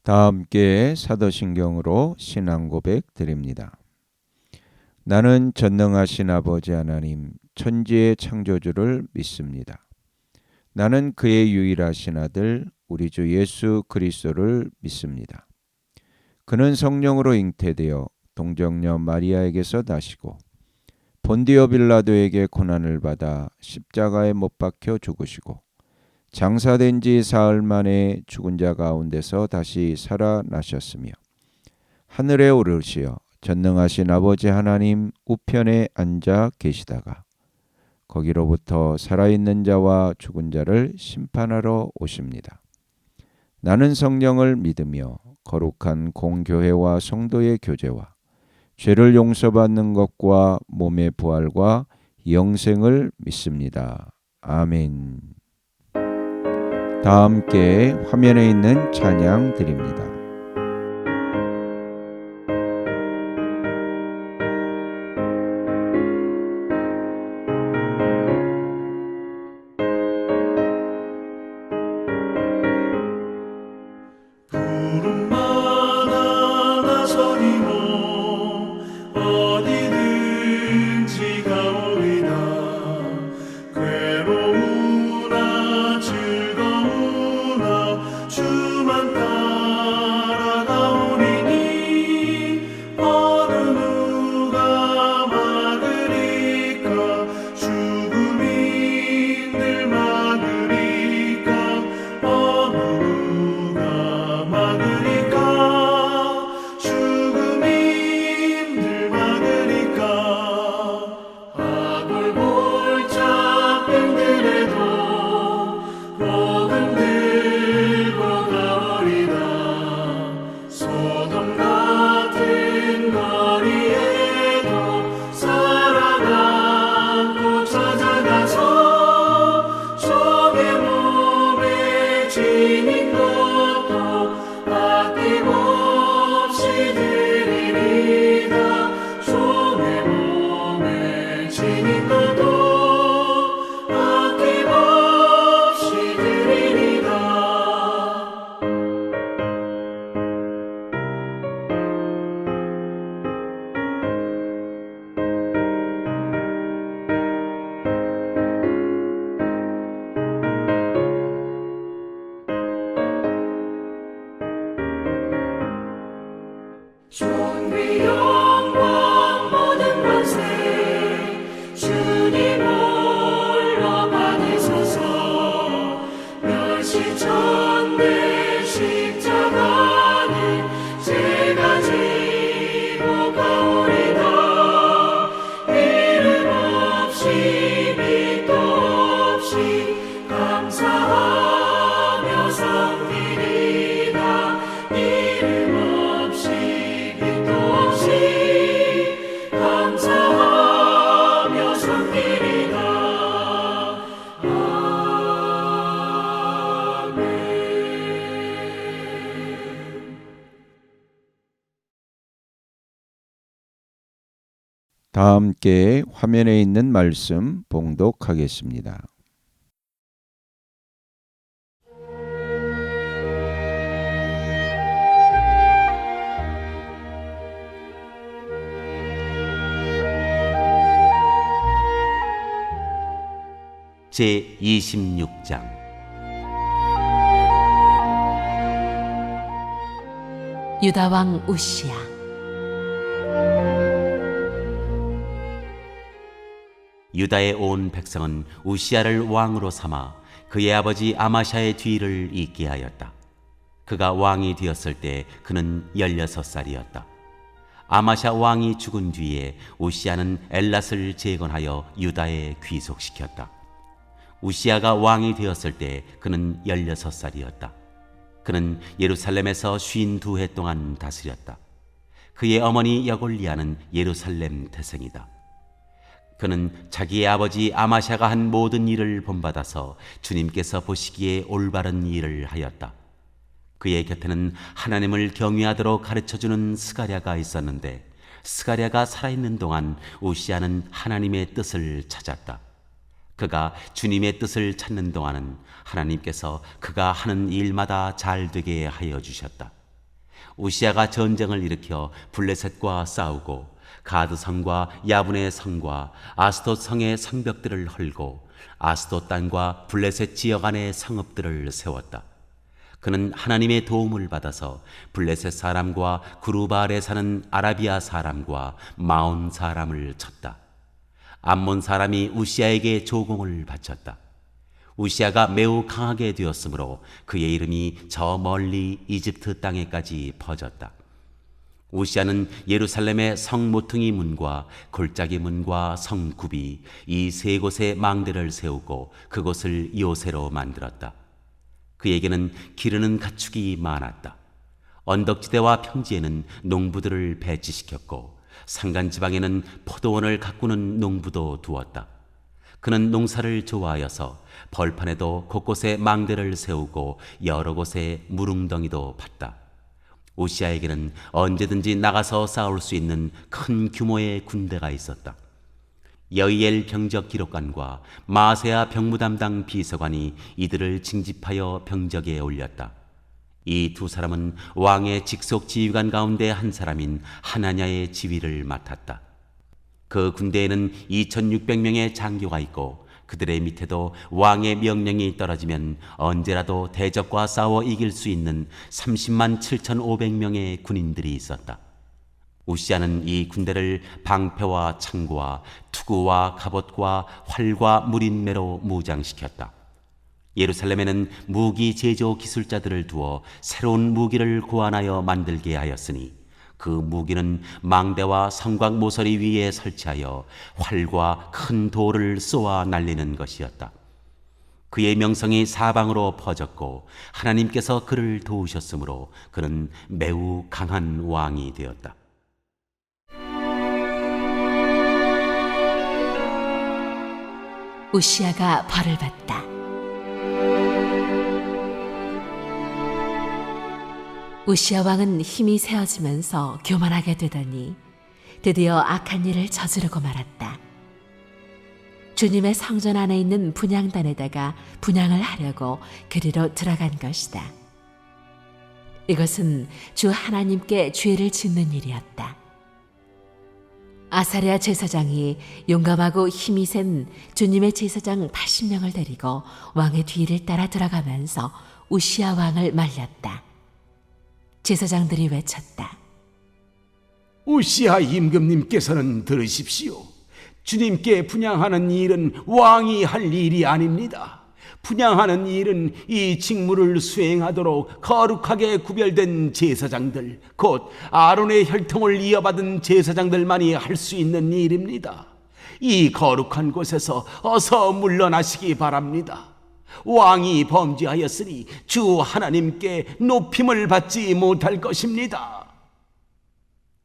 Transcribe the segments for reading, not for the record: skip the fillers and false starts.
다 함께 사도신경으로 신앙 고백 드립니다. 나는 전능하신 아버지 하나님 천지의 창조주를 믿습니다. 나는 그의 유일하신 아들 우리 주 예수 그리스도를 믿습니다. 그는 성령으로 잉태되어 동정녀 마리아에게서 나시고 본디오 빌라도에게 고난을 받아 십자가에 못 박혀 죽으시고 장사된 지 사흘 만에 죽은 자 가운데서 다시 살아나셨으며 하늘에 오르시어 전능하신 아버지 하나님 우편에 앉아 계시다가 거기로부터 살아있는 자와 죽은 자를 심판하러 오십니다. 나는 성령을 믿으며 거룩한 공교회와 성도의 교제와 죄를 용서받는 것과 몸의 부활과 영생을 믿습니다. 아멘. 다 함께 화면에 있는 찬양 드립니다. 다 함께 화면에 있는 말씀 봉독하겠습니다. 제26장 유다 왕 우시야. 유다의 온 백성은 우시야를 왕으로 삼아 그의 아버지 아마샤의 뒤를 잇게 하였다. 그가 왕이 되었을 때 그는 16살이었다. 아마샤 왕이 죽은 뒤에 우시야는 엘랏을 재건하여 유다에 귀속시켰다. 우시야가 왕이 되었을 때 그는 16살이었다. 그는 예루살렘에서 52해 동안 다스렸다. 그의 어머니 여골리아는 예루살렘 태생이다. 그는 자기의 아버지 아마샤가 한 모든 일을 본받아서 주님께서 보시기에 올바른 일을 하였다. 그의 곁에는 하나님을 경외하도록 가르쳐주는 스가랴가 있었는데 스가랴가 살아있는 동안 우시야는 하나님의 뜻을 찾았다. 그가 주님의 뜻을 찾는 동안은 하나님께서 그가 하는 일마다 잘 되게 하여 주셨다. 우시아가 전쟁을 일으켜 블레셋과 싸우고 가드 성과 야분의 성과 아스돗 성의 성벽들을 헐고 아스돗 땅과 블레셋 지역 안의 성읍들을 세웠다. 그는 하나님의 도움을 받아서 블레셋 사람과 구루바알에 사는 아라비아 사람과 마온 사람을 쳤다. 암몬 사람이 우시아에게 조공을 바쳤다. 우시아가 매우 강하게 되었으므로 그의 이름이 저 멀리 이집트 땅에까지 퍼졌다. 우시아는 예루살렘의 성 모퉁이 문과 골짜기 문과 성굽이 이 세 곳에 망대를 세우고 그곳을 요새로 만들었다. 그에게는 기르는 가축이 많았다. 언덕지대와 평지에는 농부들을 배치시켰고 산간지방에는 포도원을 가꾸는 농부도 두었다. 그는 농사를 좋아하여서 벌판에도 곳곳에 망대를 세우고 여러 곳에 무릉덩이도 팠다. 우시아에게는 언제든지 나가서 싸울 수 있는 큰 규모의 군대가 있었다. 여이엘 병적 기록관과 마세야 병무 담당 비서관이 이들을 징집하여 병적에 올렸다. 이 두 사람은 왕의 직속 지휘관 가운데 한 사람인 하나냐의 지휘를 맡았다. 그 군대에는 2600명의 장교가 있고 그들의 밑에도 왕의 명령이 떨어지면 언제라도 대적과 싸워 이길 수 있는 30만 7500명의 군인들이 있었다. 우시아는 이 군대를 방패와 창과 투구와 갑옷과 활과 무린매로 무장시켰다. 예루살렘에는 무기 제조 기술자들을 두어 새로운 무기를 고안하여 만들게 하였으니 그 무기는 망대와 성곽 모서리 위에 설치하여 활과 큰 돌을 쏘아 날리는 것이었다. 그의 명성이 사방으로 퍼졌고 하나님께서 그를 도우셨으므로 그는 매우 강한 왕이 되었다. 우시아가 벌을 받다. 우시아 왕은 힘이 세어지면서 교만하게 되더니 드디어 악한 일을 저지르고 말았다. 주님의 성전 안에 있는 분향단에다가 분향을 하려고 그리로 들어간 것이다. 이것은 주 하나님께 죄를 짓는 일이었다. 아사랴 제사장이 용감하고 힘이 센 주님의 제사장 80명을 데리고 왕의 뒤를 따라 들어가면서 우시아 왕을 말렸다. 제사장들이 외쳤다. 우시아 임금님께서는 들으십시오. 주님께 분향하는 일은 왕이 할 일이 아닙니다. 분향하는 일은 이 직무를 수행하도록 거룩하게 구별된 제사장들, 곧 아론의 혈통을 이어받은 제사장들만이 할 수 있는 일입니다. 이 거룩한 곳에서 어서 물러나시기 바랍니다. 왕이 범죄하였으니 주 하나님께 높임을 받지 못할 것입니다.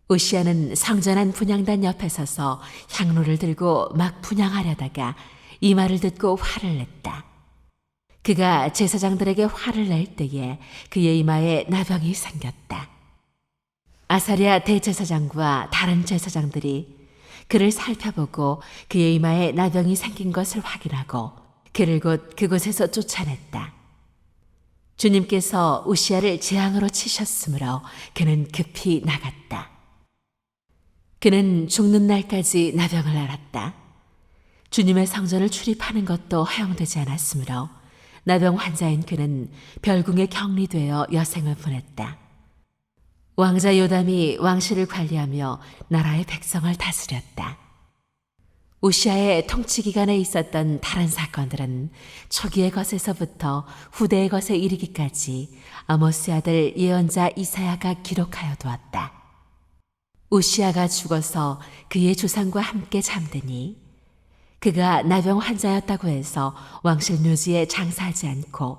우시아는 성전 안 분향단 옆에 서서 향로를 들고 막 분향하려다가 이 말을 듣고 화를 냈다. 그가 제사장들에게 화를 낼 때에 그의 이마에 나병이 생겼다. 아사랴 대제사장과 다른 제사장들이 그를 살펴보고 그의 이마에 나병이 생긴 것을 확인하고 그를 곧 그곳에서 쫓아냈다. 주님께서 우시아를 재앙으로 치셨으므로 그는 급히 나갔다. 그는 죽는 날까지 나병을 앓았다. 주님의 성전을 출입하는 것도 허용되지 않았으므로 나병 환자인 그는 별궁에 격리되어 여생을 보냈다. 왕자 요담이 왕실을 관리하며 나라의 백성을 다스렸다. 우시아의 통치 기간에 있었던 다른 사건들은 초기의 것에서부터 후대의 것에 이르기까지 아모스의 아들 예언자 이사야가 기록하여 두었다. 우시아가 죽어서 그의 조상과 함께 잠드니 그가 나병 환자였다고 해서 왕실 묘지에 장사하지 않고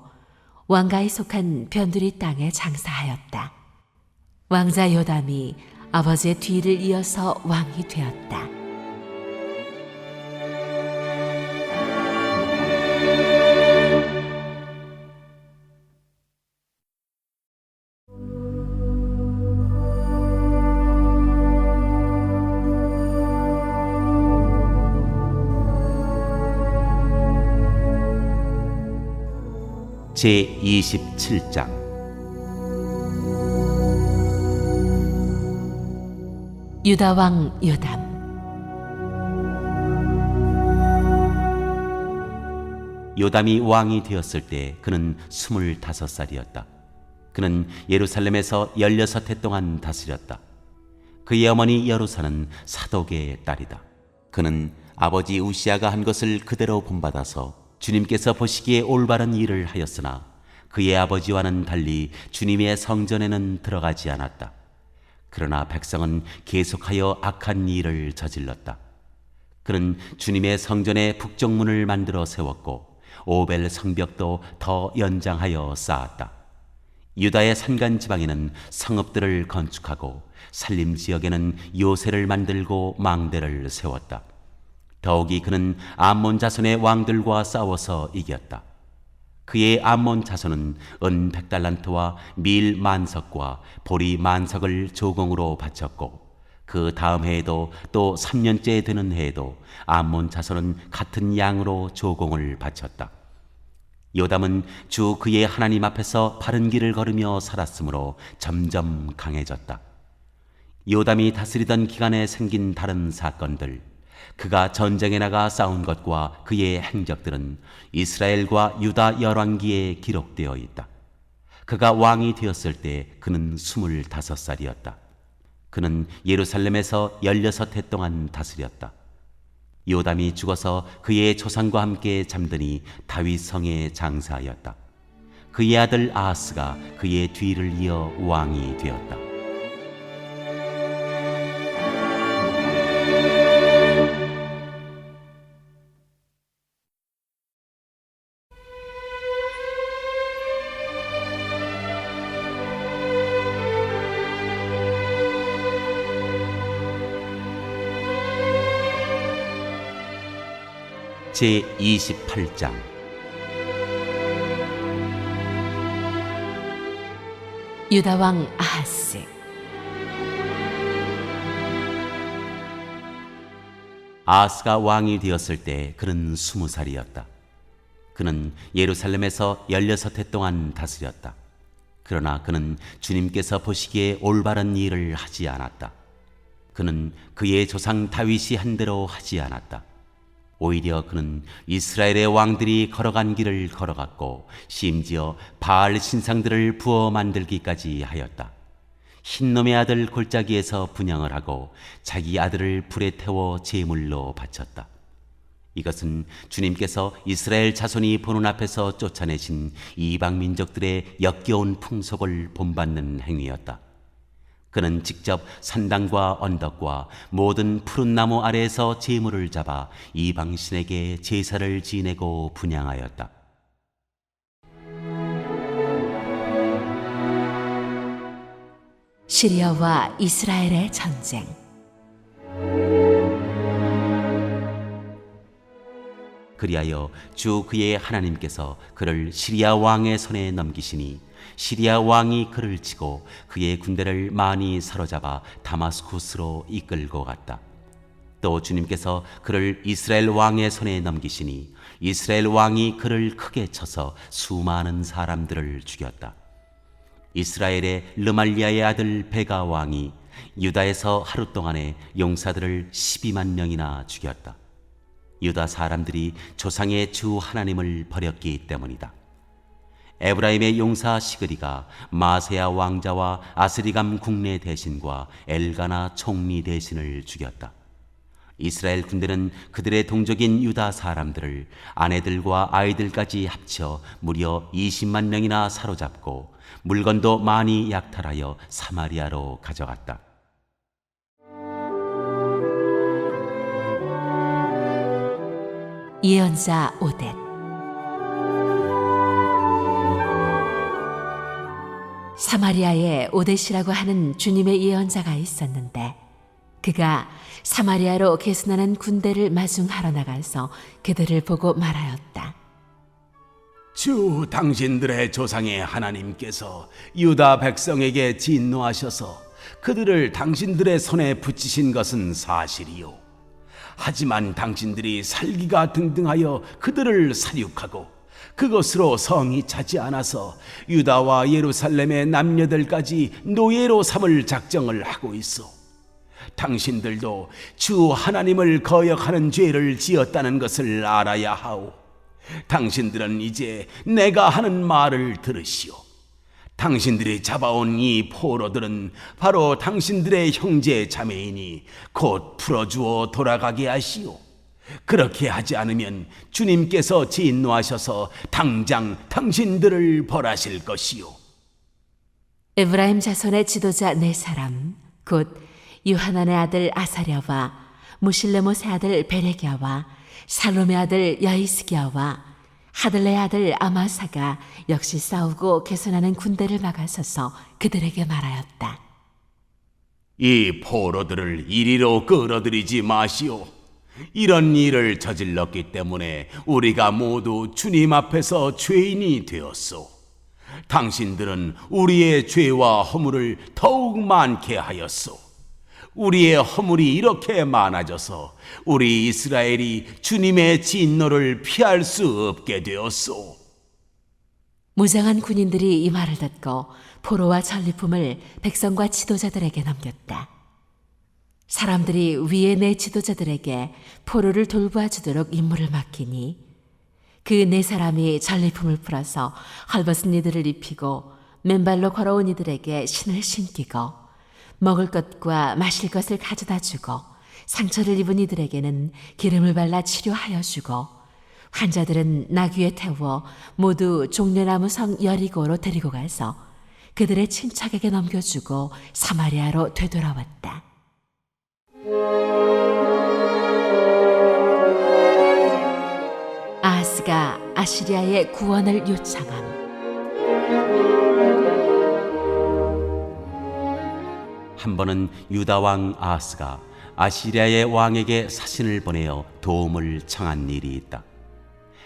왕가에 속한 변두리 땅에 장사하였다. 왕자 요담이 아버지의 뒤를 이어서 왕이 되었다. 제27장 유다 왕 요담. 요담이 왕이 되었을 때 그는 25살이었다. 그는 예루살렘에서 16해 동안 다스렸다. 그의 어머니 여루사는 사독의 딸이다. 그는 아버지 우시아가 한 것을 그대로 본받아서 주님께서 보시기에 올바른 일을 하였으나 그의 아버지와는 달리 주님의 성전에는 들어가지 않았다. 그러나 백성은 계속하여 악한 일을 저질렀다. 그는 주님의 성전에 북쪽문을 만들어 세웠고 오벨 성벽도 더 연장하여 쌓았다. 유다의 산간 지방에는 성읍들을 건축하고 산림 지역에는 요새를 만들고 망대를 세웠다. 더욱이 그는 암몬 자손의 왕들과 싸워서 이겼다. 그의 암몬 자손은 은 100달란트와 밀 만석과 보리 만석을 조공으로 바쳤고 그 다음 해에도 또 3년째 되는 해에도 암몬 자손은 같은 양으로 조공을 바쳤다. 요담은 주 그의 하나님 앞에서 바른 길을 걸으며 살았으므로 점점 강해졌다. 요담이 다스리던 기간에 생긴 다른 사건들, 그가 전쟁에 나가 싸운 것과 그의 행적들은 이스라엘과 유다 열왕기에 기록되어 있다. 그가 왕이 되었을 때 그는 25살이었다. 그는 예루살렘에서 16해 동안 다스렸다. 요담이 죽어서 그의 조상과 함께 잠드니 다윗 성에 장사하였다. 그의 아들 아하스가 그의 뒤를 이어 왕이 되었다. 제28장 유다 왕 아하스. 아하스가 왕이 되었을 때 그는 20살이었다. 그는 예루살렘에서 16해 동안 다스렸다. 그러나 그는 주님께서 보시기에 올바른 일을 하지 않았다. 그는 그의 조상 다윗이 한 대로 하지 않았다. 오히려 그는 이스라엘의 왕들이 걸어간 길을 걸어갔고 심지어 바알 신상들을 부어 만들기까지 하였다. 흰놈의 아들 골짜기에서 분향을 하고 자기 아들을 불에 태워 제물로 바쳤다. 이것은 주님께서 이스라엘 자손이 보는 앞에서 쫓아내신 이방 민족들의 역겨운 풍속을 본받는 행위였다. 그는 직접 산당과 언덕과 모든 푸른 나무 아래에서 제물을 잡아 이방 신에게 제사를 지내고 분향하였다. 시리아와 이스라엘의 전쟁. 그리하여 주 그의 하나님께서 그를 시리아 왕의 손에 넘기시니 시리아 왕이 그를 치고 그의 군대를 많이 사로잡아 다마스쿠스로 이끌고 갔다. 또 주님께서 그를 이스라엘 왕의 손에 넘기시니 이스라엘 왕이 그를 크게 쳐서 수많은 사람들을 죽였다. 이스라엘의 르말리아의 아들 베가 왕이 유다에서 하루 동안에 용사들을 12만 명이나 죽였다. 유다 사람들이 조상의 주 하나님을 버렸기 때문이다. 에브라임의 용사 시그리가 마세야 왕자와 아스리감 국내 대신과 엘가나 총리 대신을 죽였다. 이스라엘 군대는 그들의 동족인 유다 사람들을 아내들과 아이들까지 합쳐 무려 20만 명이나 사로잡고 물건도 많이 약탈하여 사마리아로 가져갔다. 예언자 오뎃. 사마리아에 오뎃이라고 하는 주님의 예언자가 있었는데 그가 사마리아로 계순하는 군대를 마중하러 나가서 그들을 보고 말하였다. 주 당신들의 조상의 하나님께서 유다 백성에게 진노하셔서 그들을 당신들의 손에 붙이신 것은 사실이요. 하지만 당신들이 살기가 등등하여 그들을 살육하고 그것으로 성이 차지 않아서 유다와 예루살렘의 남녀들까지 노예로 삼을 작정을 하고 있어. 당신들도 주 하나님을 거역하는 죄를 지었다는 것을 알아야 하오. 당신들은 이제 내가 하는 말을 들으시오. 당신들이 잡아온 이 포로들은 바로 당신들의 형제 자매이니 곧 풀어주어 돌아가게 하시오. 그렇게 하지 않으면 주님께서 진노하셔서 당장 당신들을 벌하실 것이오. 에브라임 자손의 지도자 네 사람, 곧 유하난의 아들 아사랴와 무실레못의 아들 베레기야와 살롬의 아들 여이스기야와 하들레의 아들 아마사가 역시 싸우고 개선하는 군대를 막아서서 그들에게 말하였다. 이 포로들을 이리로 끌어들이지 마시오. 이런 일을 저질렀기 때문에 우리가 모두 주님 앞에서 죄인이 되었소. 당신들은 우리의 죄와 허물을 더욱 많게 하였소. 우리의 허물이 이렇게 많아져서 우리 이스라엘이 주님의 진노를 피할 수 없게 되었소. 무장한 군인들이 이 말을 듣고 포로와 전리품을 백성과 지도자들에게 넘겼다. 사람들이 위에 네 지도자들에게 포로를 돌보아 주도록 임무를 맡기니 그 네 사람이 전리품을 풀어서 헐벗은 이들을 입히고 맨발로 걸어온 이들에게 신을 신기고 먹을 것과 마실 것을 가져다 주고 상처를 입은 이들에게는 기름을 발라 치료하여 주고 환자들은 나귀에 태워 모두 종려나무 성 여리고로 데리고 가서 그들의 친척에게 넘겨주고 사마리아로 되돌아왔다. 아하스가 아시리아의 구원을 요청함. 한 번은 유다 왕 아하스가 아시리아의 왕에게 사신을 보내어 도움을 청한 일이 있다.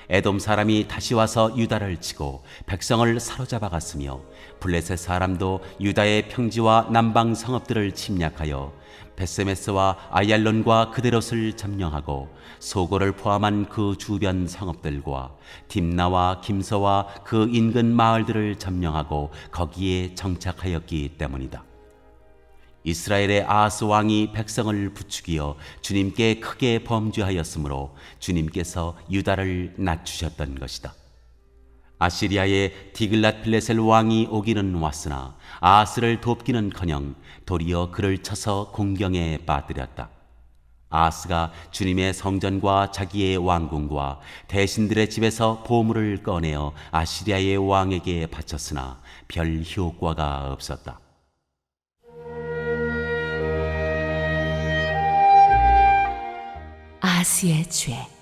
에돔 사람이 다시 와서 유다를 치고 백성을 사로잡아 갔으며 블레셋 사람도 유다의 평지와 남방 성읍들을 침략하여 베세메스와 아얄론과 그데롯을 점령하고 소고를 포함한 그 주변 성읍들과 딥나와 김서와 그 인근 마을들을 점령하고 거기에 정착하였기 때문이다. 이스라엘의 아하스 왕이 백성을 부추기어 주님께 크게 범죄하였으므로 주님께서 유다를 낮추셨던 것이다. 아시리아의 디글랏필레셀 왕이 오기는 왔으나 아하스를 돕기는커녕 도리어 그를 쳐서 공경에 빠뜨렸다. 아하스가 주님의 성전과 자기의 왕궁과 대신들의 집에서 보물을 꺼내어 아시리아의 왕에게 바쳤으나 별 효과가 없었다. 아하스의 죄.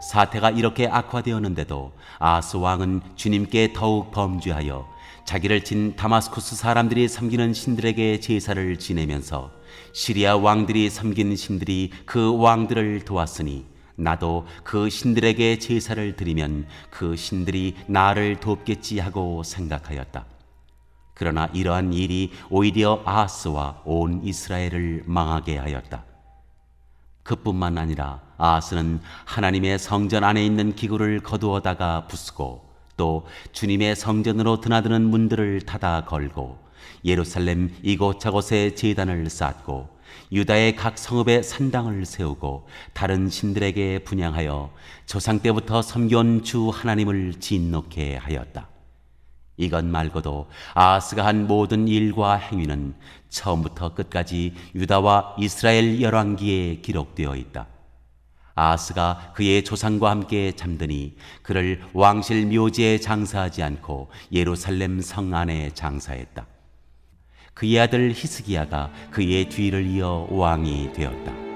사태가 이렇게 악화되었는데도 아하스 왕은 주님께 더욱 범죄하여 자기를 친 다마스쿠스 사람들이 섬기는 신들에게 제사를 지내면서 시리아 왕들이 섬긴 신들이 그 왕들을 도왔으니 나도 그 신들에게 제사를 드리면 그 신들이 나를 돕겠지 하고 생각하였다. 그러나 이러한 일이 오히려 아하스와 온 이스라엘을 망하게 하였다. 그뿐만 아니라 아하스는 하나님의 성전 안에 있는 기구를 거두어다가 부수고 또 주님의 성전으로 드나드는 문들을 닫아 걸고 예루살렘 이곳저곳에 제단을 쌓고 유다의 각 성읍에 산당을 세우고 다른 신들에게 분향하여 조상 때부터 섬겨온 주 하나님을 진노케 하였다. 이것 말고도 아하스가 한 모든 일과 행위는 처음부터 끝까지 유다와 이스라엘 열왕기에 기록되어 있다. 아하스가 그의 조상과 함께 잠드니 그를 왕실 묘지에 장사하지 않고 예루살렘 성 안에 장사했다. 그의 아들 히스기야가 그의 뒤를 이어 왕이 되었다.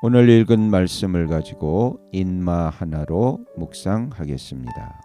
오늘 읽은 말씀을 가지고 인마 하나로 묵상하겠습니다.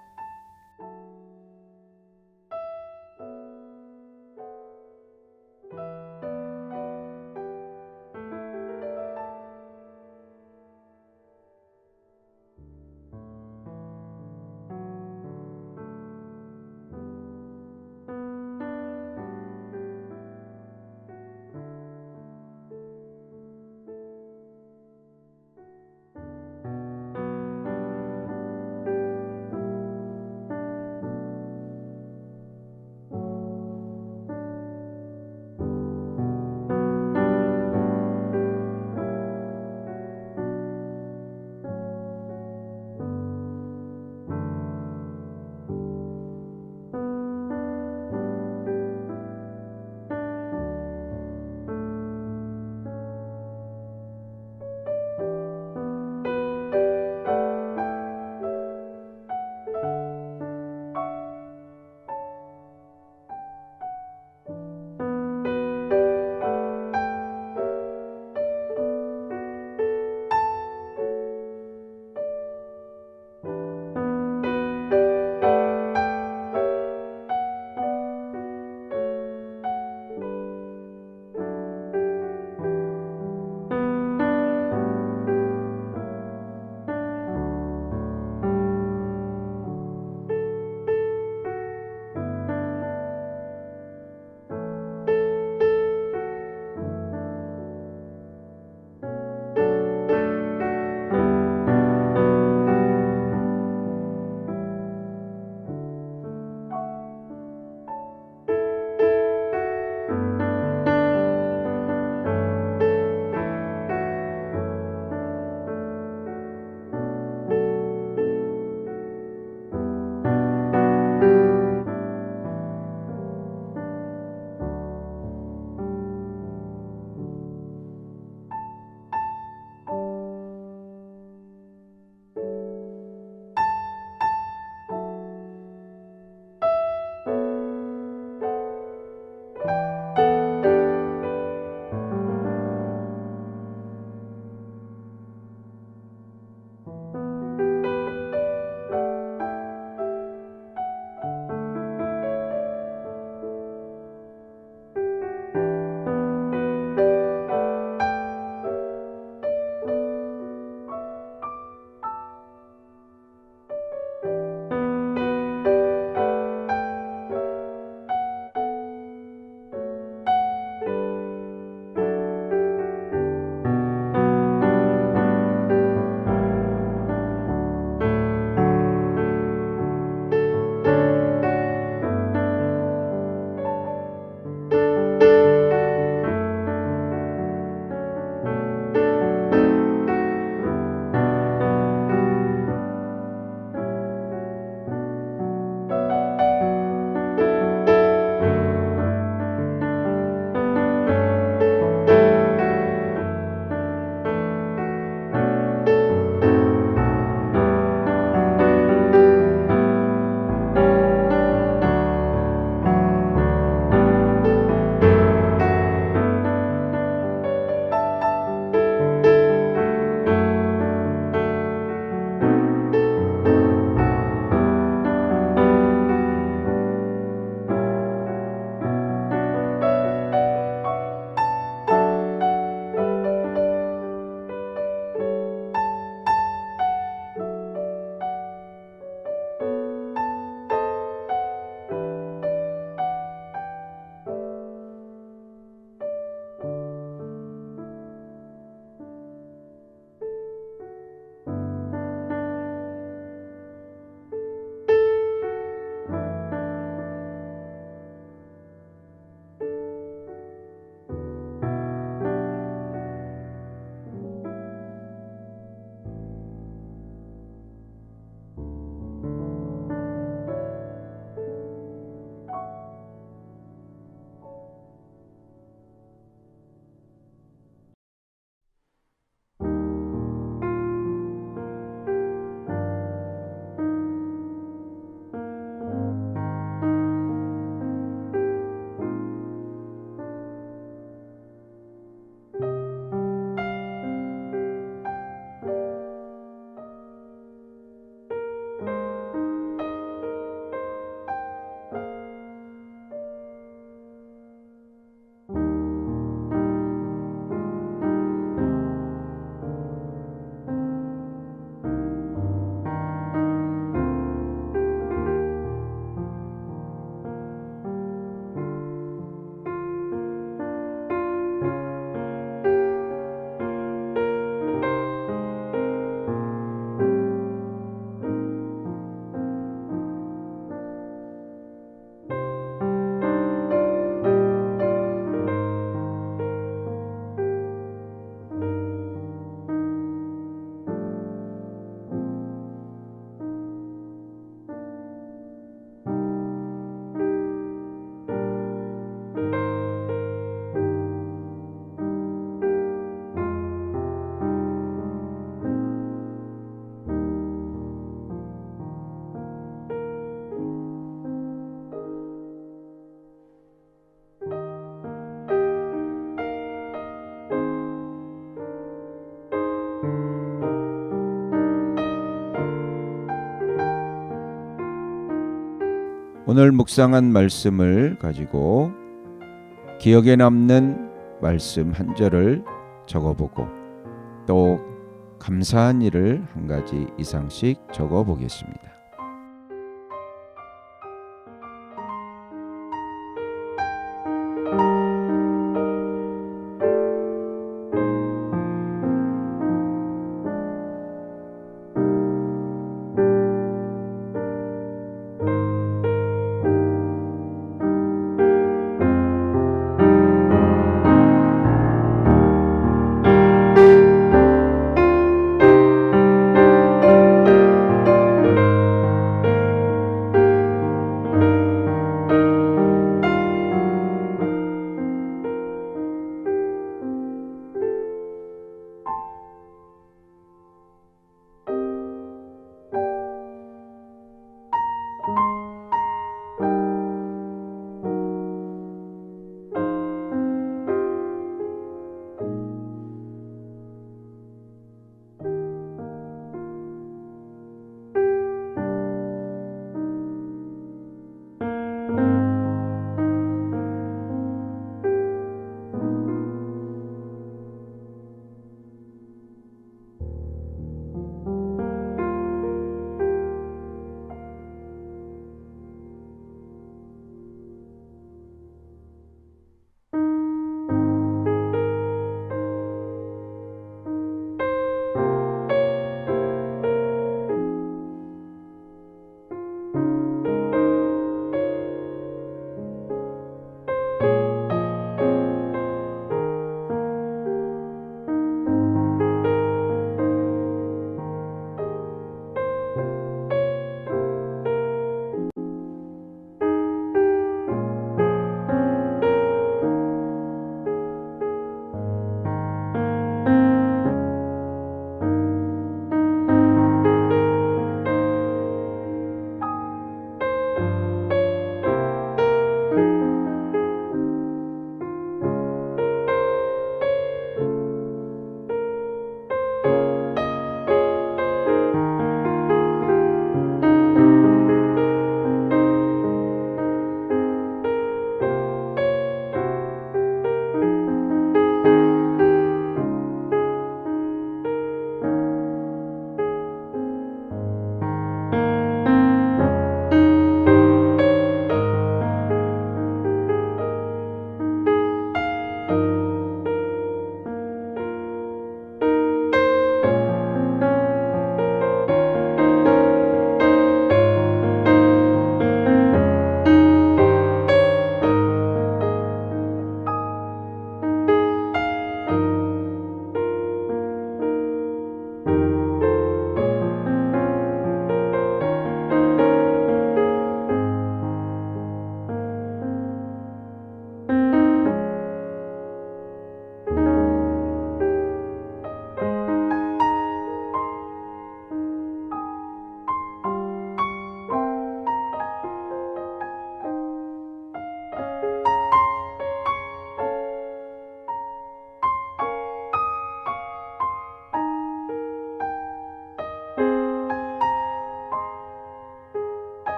오늘 묵상한 말씀을 가지고 기억에 남는 말씀 한 절을 적어보고 또 감사한 일을 한 가지 이상씩 적어보겠습니다.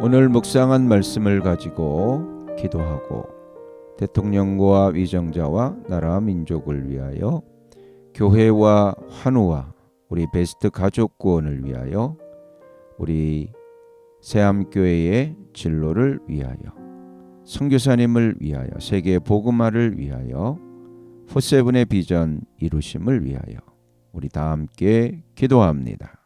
오늘 묵상한 말씀을 가지고 기도하고 대통령과 위정자와 나라 민족을 위하여 교회와 환우와 우리 베스트 가족 구원을 위하여 우리 새암교회의 진로를 위하여 선교사님을 위하여 세계 복음화를 위하여 포세븐의 비전 이루심을 위하여 우리 다 함께 기도합니다.